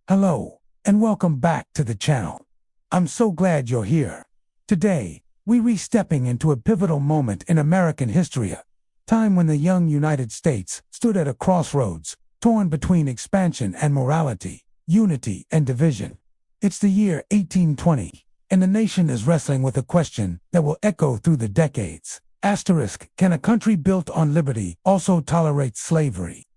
Hello, and welcome back to the channel. I'm so glad you're here. Today, we're re-stepping into a pivotal moment in American history, a time when the young United States stood at a crossroads, torn between expansion and morality, unity and division. It's the year 1820, and the nation is wrestling with a question that will echo through the decades. Can a country built on liberty also tolerate slavery?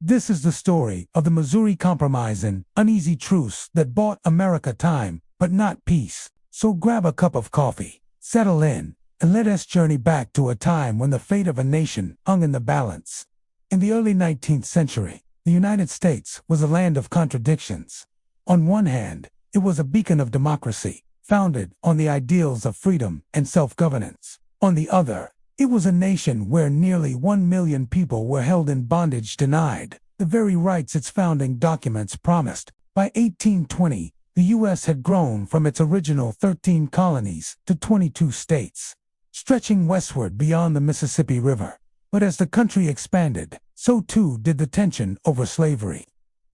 This is the story of the Missouri Compromise, an uneasy truce that bought America time, but not peace. So grab a cup of coffee, settle in, and let us journey back to a time when the fate of a nation hung in the balance. In the early 19th century, the United States was a land of contradictions. On one hand, it was a beacon of democracy, founded on the ideals of freedom and self-governance. On the other, it was a nation where nearly 1 million people were held in bondage, denied the very rights its founding documents promised. By 1820, the U.S. had grown from its original 13 colonies to 22 states, stretching westward beyond the Mississippi River. But as the country expanded, so too did the tension over slavery.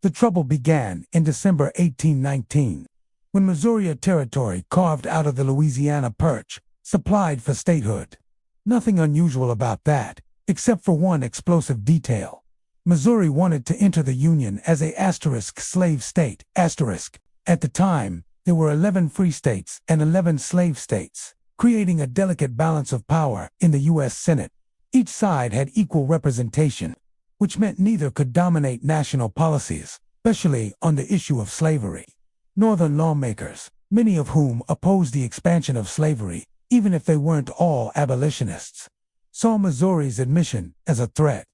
The trouble began in December 1819, when Missouri, a territory carved out of the Louisiana Purchase, supplied for statehood. Nothing unusual about that, except for one explosive detail. Missouri wanted to enter the Union as a slave state. At the time, there were 11 free states and 11 slave states, creating a delicate balance of power in the U.S. Senate. Each side had equal representation, which meant neither could dominate national policies, especially on the issue of slavery. Northern lawmakers, many of whom opposed the expansion of slavery, even if they weren't all abolitionists, saw Missouri's admission as a threat.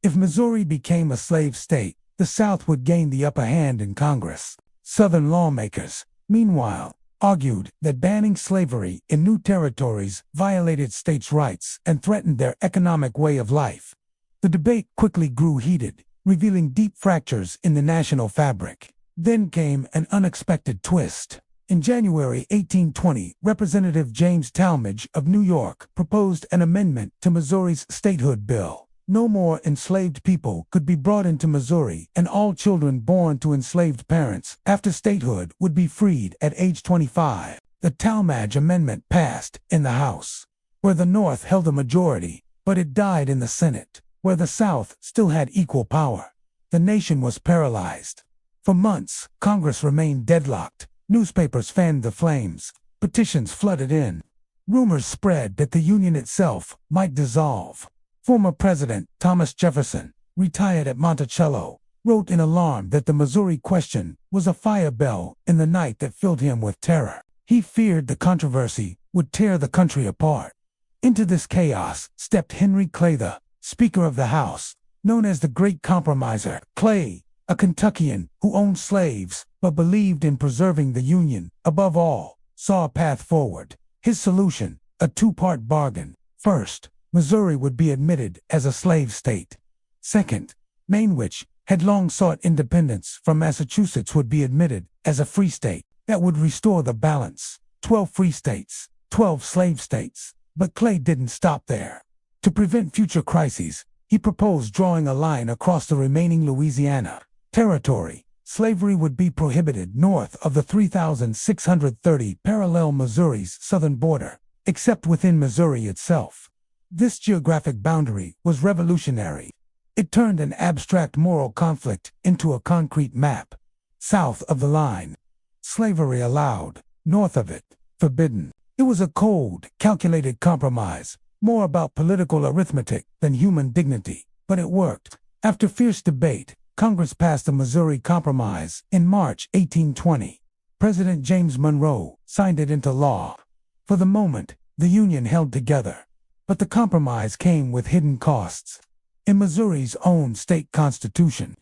If Missouri became a slave state, the South would gain the upper hand in Congress. Southern lawmakers, meanwhile, argued that banning slavery in new territories violated states' rights and threatened their economic way of life. The debate quickly grew heated, revealing deep fractures in the national fabric. Then came an unexpected twist. In January 1820, Representative James Talmadge of New York proposed an amendment to Missouri's statehood bill. No more enslaved people could be brought into Missouri, and all children born to enslaved parents after statehood would be freed at age 25. The Talmadge Amendment passed in the House, where the North held a majority, but it died in the Senate, where the South still had equal power. The nation was paralyzed. For months, Congress remained deadlocked. Newspapers fanned the flames, petitions flooded in. Rumors spread that the Union itself might dissolve. Former President Thomas Jefferson, retired at Monticello, wrote in alarm that the Missouri question was a fire bell in the night that filled him with terror. He feared the controversy would tear the country apart. Into this chaos stepped Henry Clay, the Speaker of the House, known as the Great Compromiser. Clay, a Kentuckian who owned slaves but believed in preserving the Union, above all, saw a path forward. His solution, a two-part bargain. First, Missouri would be admitted as a slave state. Second, Maine, which had long sought independence from Massachusetts, would be admitted as a free state. That would restore the balance. 12 free states, 12 slave states. But Clay didn't stop there. To prevent future crises, he proposed drawing a line across the remaining Louisiana territory. Slavery would be prohibited north of the 3,630 parallel Missouri's southern border, except within Missouri itself. This geographic boundary was revolutionary. It turned an abstract moral conflict into a concrete map. South of the line, slavery allowed; north of it, forbidden. It was a cold, calculated compromise, more about political arithmetic than human dignity, but it worked. After fierce debate, Congress passed the Missouri Compromise in March 1820. President James Monroe signed it into law. For the moment, the Union held together. But the compromise came with hidden costs. In Missouri's own state constitution,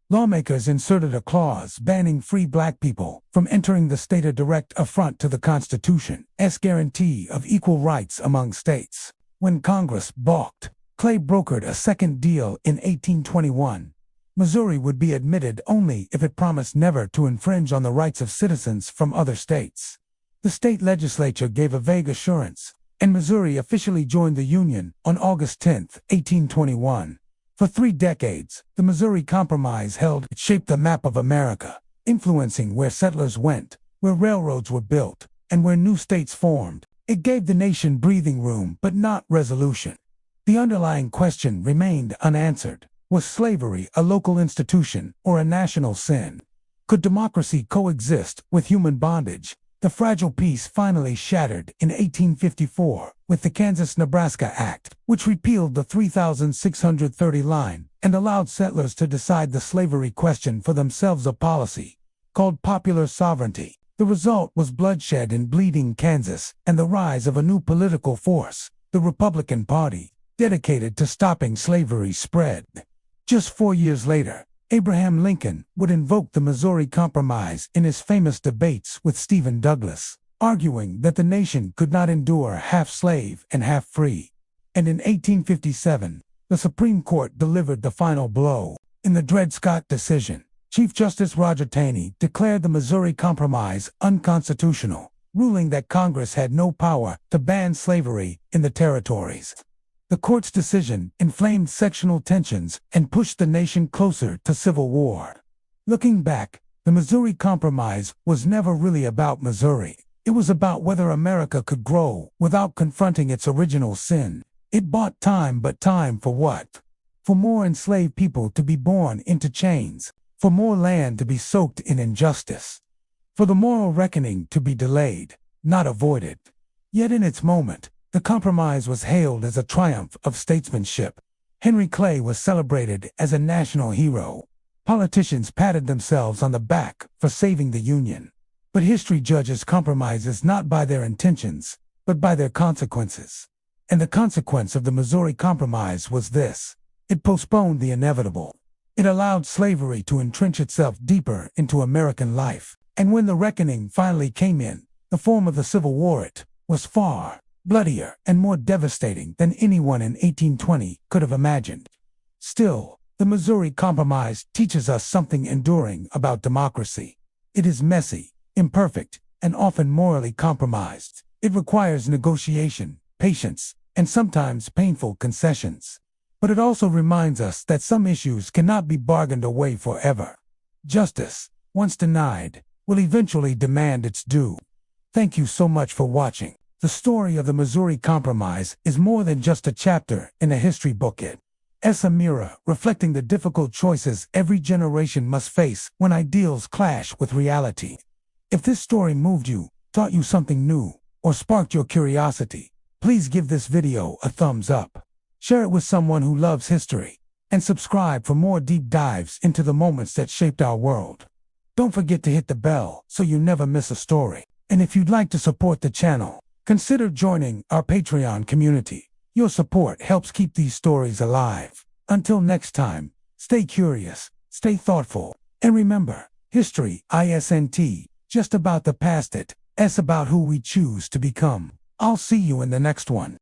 lawmakers inserted a clause banning free black people from entering the state, a direct affront to the Constitution's guarantee of equal rights among states. When Congress balked, Clay brokered a second deal in 1821. Missouri would be admitted only if it promised never to infringe on the rights of citizens from other states. The state legislature gave a vague assurance, and Missouri officially joined the Union on August 10, 1821. For 3 decades, the Missouri Compromise shaped the map of America. influencing where settlers went, where railroads were built, and where new states formed. It gave the nation breathing room but not resolution. The underlying question remained unanswered. Was slavery a local institution or a national sin? Could democracy coexist with human bondage? The fragile peace finally shattered in 1854 with the Kansas-Nebraska Act, which repealed the 3,630 line and allowed settlers to decide the slavery question for themselves, a policy called popular sovereignty. The result was bloodshed in bleeding Kansas and the rise of a new political force, the Republican Party, dedicated to stopping slavery's spread. Just 4 years later, Abraham Lincoln would invoke the Missouri Compromise in his famous debates with Stephen Douglas, arguing that the nation could not endure half slave and half free. And in 1857, the Supreme Court delivered the final blow. In the Dred Scott decision, Chief Justice Roger Taney declared the Missouri Compromise unconstitutional, ruling that Congress had no power to ban slavery in the territories. The court's decision inflamed sectional tensions and pushed the nation closer to civil war. Looking back, the Missouri Compromise was never really about Missouri. It was about whether America could grow without confronting its original sin. It bought time, but time for what? For more enslaved people to be born into chains, for more land to be soaked in injustice, for the moral reckoning to be delayed, not avoided. Yet in its moment, the compromise was hailed as a triumph of statesmanship. Henry Clay was celebrated as a national hero. Politicians patted themselves on the back for saving the Union. But history judges compromises not by their intentions, but by their consequences. And the consequence of the Missouri Compromise was this: it postponed the inevitable. It allowed slavery to entrench itself deeper into American life. And when the reckoning finally came in the form of the Civil War, it was far bloodier and more devastating than anyone in 1820 could have imagined. Still, the Missouri Compromise teaches us something enduring about democracy. It is messy, imperfect, and often morally compromised. It requires negotiation, patience, and sometimes painful concessions. But it also reminds us that some issues cannot be bargained away forever. Justice, once denied, will eventually demand its due. Thank you so much for watching. The story of the Missouri Compromise is more than just a chapter in a history book. It is a mirror reflecting the difficult choices every generation must face when ideals clash with reality. If this story moved you, taught you something new, or sparked your curiosity, please give this video a thumbs up. Share it with someone who loves history, and subscribe for more deep dives into the moments that shaped our world. Don't forget to hit the bell so you never miss a story. And if you'd like to support the channel, consider joining our Patreon community. Your support helps keep these stories alive. Until next time, stay curious, stay thoughtful, and remember, history isn't just about the past, it's about who we choose to become. I'll see you in the next one.